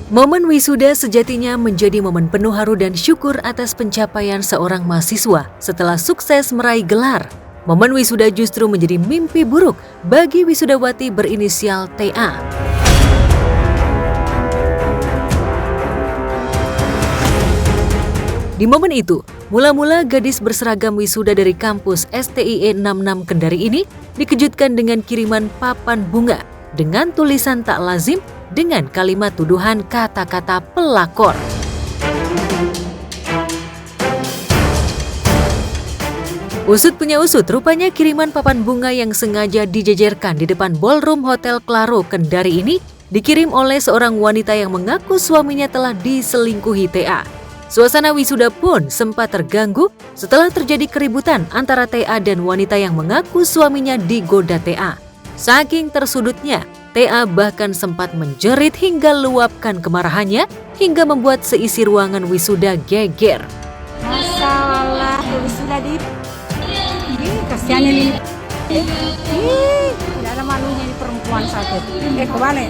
Momen wisuda sejatinya menjadi momen penuh haru dan syukur atas pencapaian seorang mahasiswa setelah sukses meraih gelar. Momen wisuda justru menjadi mimpi buruk bagi wisudawati berinisial TA. Di momen itu, mula-mula gadis berseragam wisuda dari kampus STIE 66 Kendari ini dikejutkan dengan kiriman papan bunga dengan tulisan tak lazim dengan kalimat tuduhan kata-kata pelakor. Usut punya usut, rupanya kiriman papan bunga yang sengaja dijejerkan di depan ballroom Hotel Claro Kendari ini dikirim oleh seorang wanita yang mengaku suaminya telah diselingkuhi TA. Suasana wisuda pun sempat terganggu setelah terjadi keributan antara TA dan wanita yang mengaku suaminya digoda TA. Saking tersudutnya, TA bahkan sempat menjerit hingga luapkan kemarahannya hingga membuat seisi ruangan wisuda geger. Masalah wisuda di kasihan ini. Tidak ada malunya ini perempuan satu. Kebalik.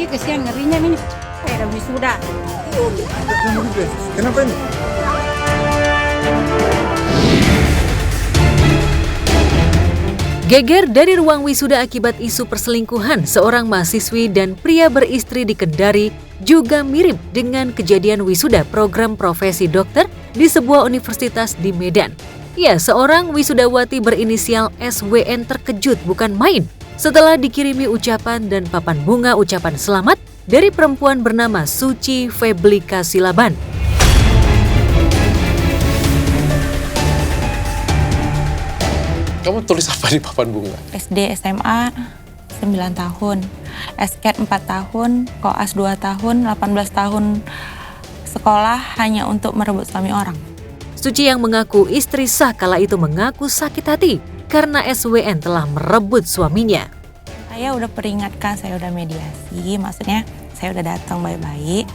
Kasihan ngerinya ini. Ada wisuda. Kenapa ini? Geger dari ruang wisuda akibat isu perselingkuhan seorang mahasiswi dan pria beristri di Kendari juga mirip dengan kejadian wisuda program profesi dokter di sebuah universitas di Medan. Ya, seorang wisudawati berinisial SWN terkejut bukan main setelah dikirimi ucapan dan papan bunga ucapan selamat dari perempuan bernama Suci Feblika Silaban. Kamu tulis apa di papan bunga? SD SMA 9 tahun, SKET 4 tahun, koas 2 tahun, 18 tahun sekolah hanya untuk merebut suami orang. Suci yang mengaku istri sah kala itu mengaku sakit hati karena SWN telah merebut suaminya. Saya udah peringatkan, saya udah mediasi, maksudnya saya udah datang baik-baik.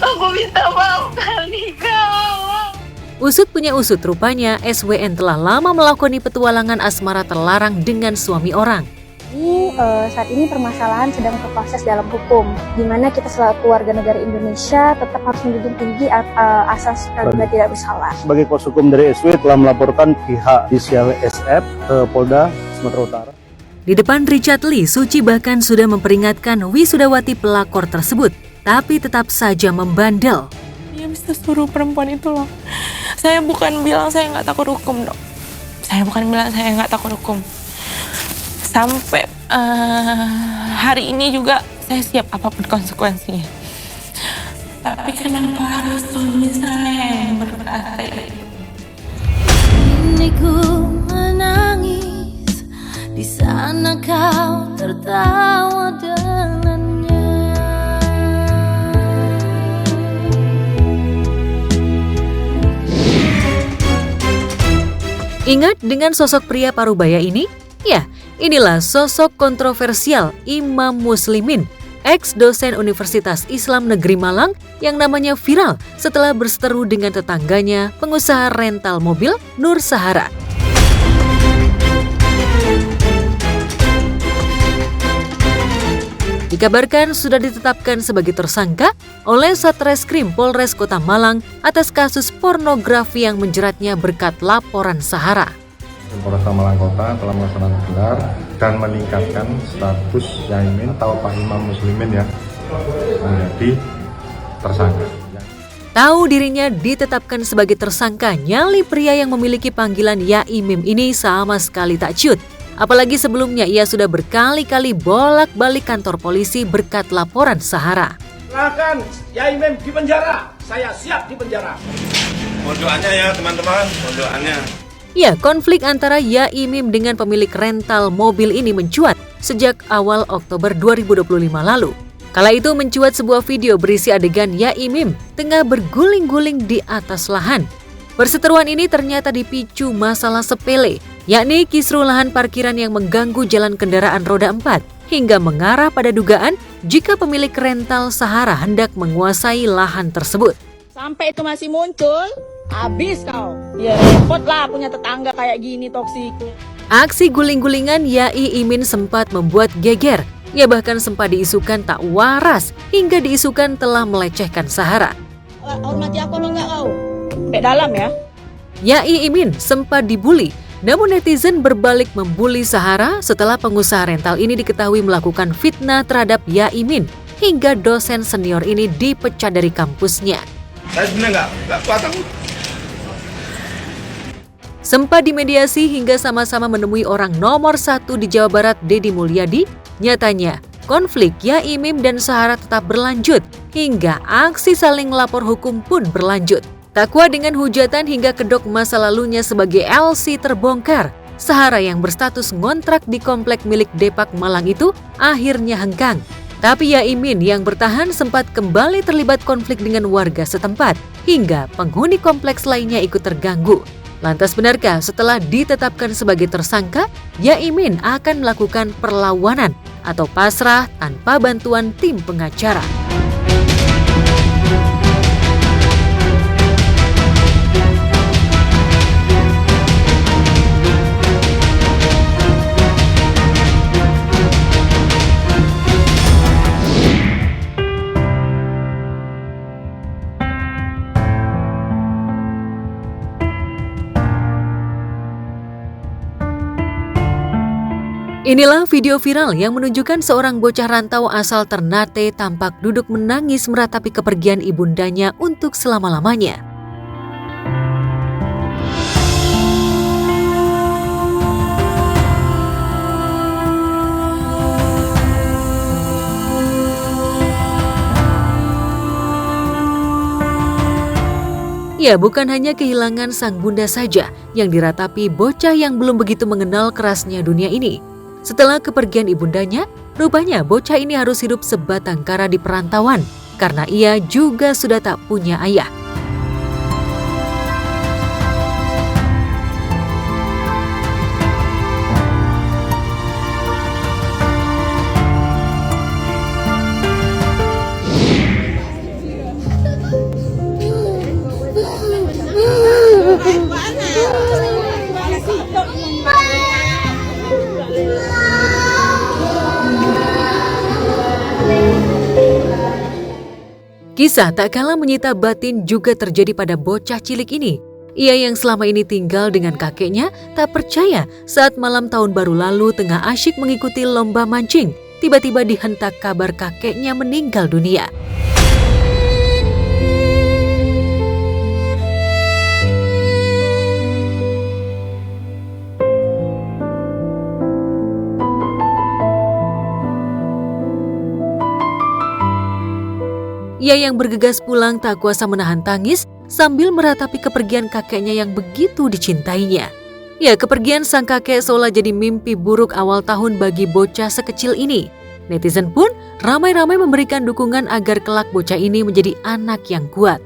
Aku minta maaf kali kau. Usut punya usut, rupanya SWN telah lama melakoni petualangan asmara terlarang dengan suami orang. Saat ini permasalahan sedang berproses dalam hukum, di mana kita selaku warga negara Indonesia tetap harus menjunjung tinggi asas praduga tidak bersalah. Sebagai kuasa hukum dari SW telah melaporkan pihak inisial SF ke Polda Sumatera Utara. Di depan Richard Lee, Suci bahkan sudah memperingatkan wisudawati pelakor tersebut, tapi tetap saja membandel. Dia bisa suruh perempuan itu loh. Saya bukan bilang saya nggak takut hukum, dok. Saya bukan bilang saya nggak takut hukum. Sampai hari ini juga saya siap apapun konsekuensinya. Tapi kenapa harus suami saya yang berkata itu? Ini ku menangis, di sana kau tertawa dengannya. Ingat dengan sosok pria parubaya ini? Ya, inilah sosok kontroversial Imam Muslimin, ex-dosen Universitas Islam Negeri Malang yang namanya viral setelah berseteru dengan tetangganya, pengusaha rental mobil Nur Sahara. Dikabarkan sudah ditetapkan sebagai tersangka oleh Satreskrim Polres Kota Malang atas kasus pornografi yang menjeratnya berkat laporan Sahara. Polres Malang Kota telah melaksanakan gelar dan meningkatkan status Yaimin atau Pak Imam Muslimin ya menjadi tersangka. Tahu dirinya ditetapkan sebagai tersangka, nyali pria yang memiliki panggilan Yaimim ini sama sekali tak ciut. Apalagi sebelumnya ia sudah berkali-kali bolak-balik kantor polisi berkat laporan Sahara. Silakan Yaimim di penjara, saya siap di penjara. Mohon doanya ya teman-teman, mohon doanya. Ya, konflik antara Yaimim dengan pemilik rental mobil ini mencuat sejak awal Oktober 2025 lalu. Kala itu mencuat sebuah video berisi adegan Yaimim tengah berguling-guling di atas lahan. Perseteruan ini ternyata dipicu masalah sepele, yakni kisruh lahan parkiran yang mengganggu jalan kendaraan roda 4, hingga mengarah pada dugaan jika pemilik rental Sahara hendak menguasai lahan tersebut. Sampai itu masih muncul, Habis kau. Ya repot lah punya tetangga kayak gini toksiknya. Aksi guling-gulingan Yai Imin sempat membuat geger. Ia bahkan sempat diisukan tak waras hingga diisukan telah melecehkan Sahara. Hormati aku emang enggak kau? Sampai dalam ya. Yai Imin sempat dibully, namun netizen berbalik membuli Sahara setelah pengusaha rental ini diketahui melakukan fitnah terhadap Yai Imin hingga dosen senior ini dipecat dari kampusnya. Saya sebenarnya nggak kuat aku. Sempat dimediasi hingga sama-sama menemui orang nomor 1 di Jawa Barat, Deddy Mulyadi. Nyatanya, konflik Yai Imin dan Sahara tetap berlanjut hingga aksi saling lapor hukum pun berlanjut. Tak kuat dengan hujatan hingga kedok masa lalunya sebagai LC terbongkar, Sahara yang berstatus ngontrak di komplek milik Depak Malang itu akhirnya hengkang. Tapi Yai Imin yang bertahan sempat kembali terlibat konflik dengan warga setempat hingga penghuni kompleks lainnya ikut terganggu. Lantas benarkah setelah ditetapkan sebagai tersangka, Yai Imin akan melakukan perlawanan atau pasrah tanpa bantuan tim pengacara? Inilah video viral yang menunjukkan seorang bocah rantau asal Ternate tampak duduk menangis meratapi kepergian ibundanya untuk selama-lamanya. Ya, bukan hanya kehilangan sang bunda saja yang diratapi bocah yang belum begitu mengenal kerasnya dunia ini. Setelah kepergian ibundanya, rupanya bocah ini harus hidup sebatang kara di perantauan karena ia juga sudah tak punya ayah. Kisah tak kalah menyita batin juga terjadi pada bocah cilik ini. Ia yang selama ini tinggal dengan kakeknya tak percaya saat malam tahun baru lalu tengah asyik mengikuti lomba mancing, tiba-tiba dihentak kabar kakeknya meninggal dunia. Ia yang bergegas pulang tak kuasa menahan tangis sambil meratapi kepergian kakeknya yang begitu dicintainya. Ya, kepergian sang kakek seolah jadi mimpi buruk awal tahun bagi bocah sekecil ini. Netizen pun ramai-ramai memberikan dukungan agar kelak bocah ini menjadi anak yang kuat.